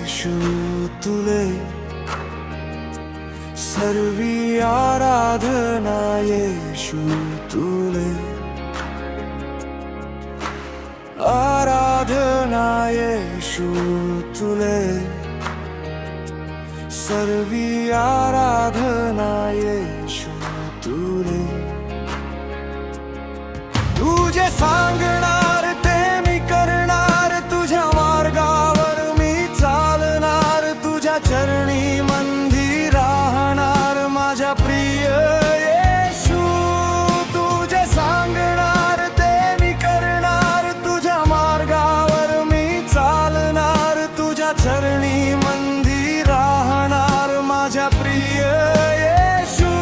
येशू तुले सर्वी आराधना येशू तुले आराधना येशू तुले सर्वी आराधना येशू तुले तुझे सांगणार ते मी करणार तुझ्या मार्गावर मी चालणार तुझ्या चरणी मंदी राहणार माझ्या प्रिय येशू तुझे सांगणार ते मी करणार तुझ्या मार्गावर मी चालणार तुझ्या चरणी मंदी राहणार माझ्या प्रिय येशू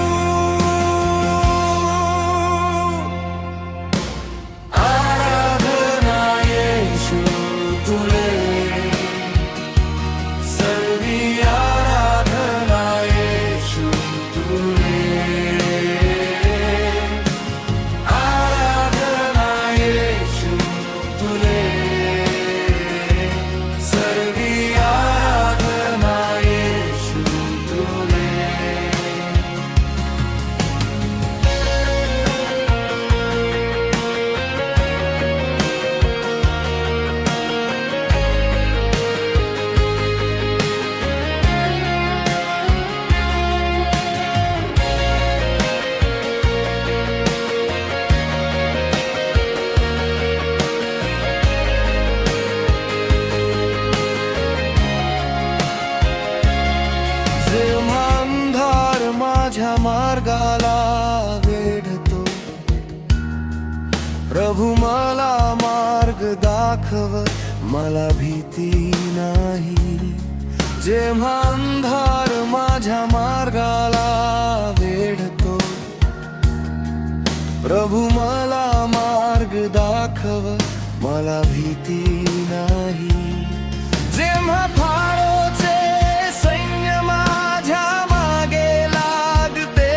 आराधना येशू तुले सर्वी आराधना येशू तुले आराधना येशू तुले सर्वी आराधना येशू तुले जेव्हा अंधार माझ्या मार्गाला वेढतो प्रभू मला मार्ग दाखव मला भीती नाही जेव्हा अंधार माझ्या मार्गाला वेढतो प्रभू मला मार्ग दाखव मला भीती नाही जेव्हा फाळोचे सैन्य माझ्या मागे लागते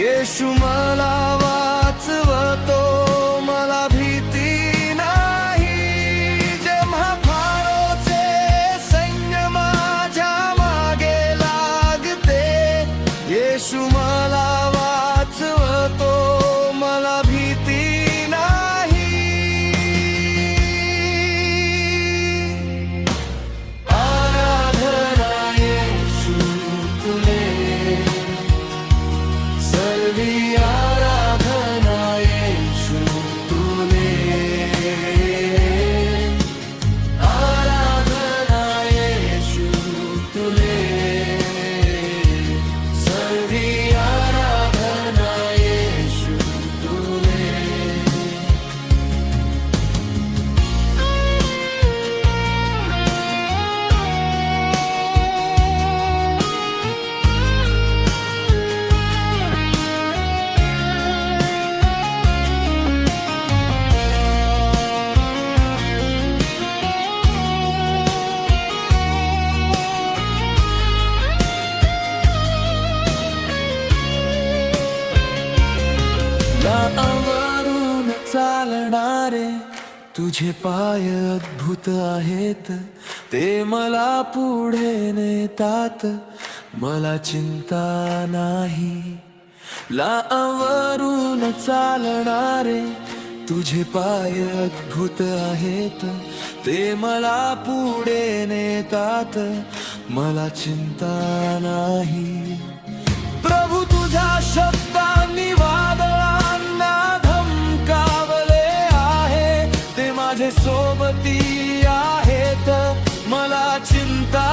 येशू मला वाचवतो मला भीती नाही जेव्हा फाळोचे सैन्य माझ्या मागे लागते येशू मला वाचवतो मला भीती नाही आराधना येशू तुले सर्वी आराधना येशू तुले आराधना येशू तुले सर्वी आराधना येशू तुले नावावरून चालणारे तुझे पाय अद्भुत आहेत ते मला पुढे नेतात मला चिंता नाही लावरून चालणारे तुझे पाय अद्भुत आहेत ते मला पुढे नेतात मला चिंता नाही प्रभू तुझ्या शब्दांनी वादळांना धमकावले आहे ते माझे सोबती आहेत मला चिंता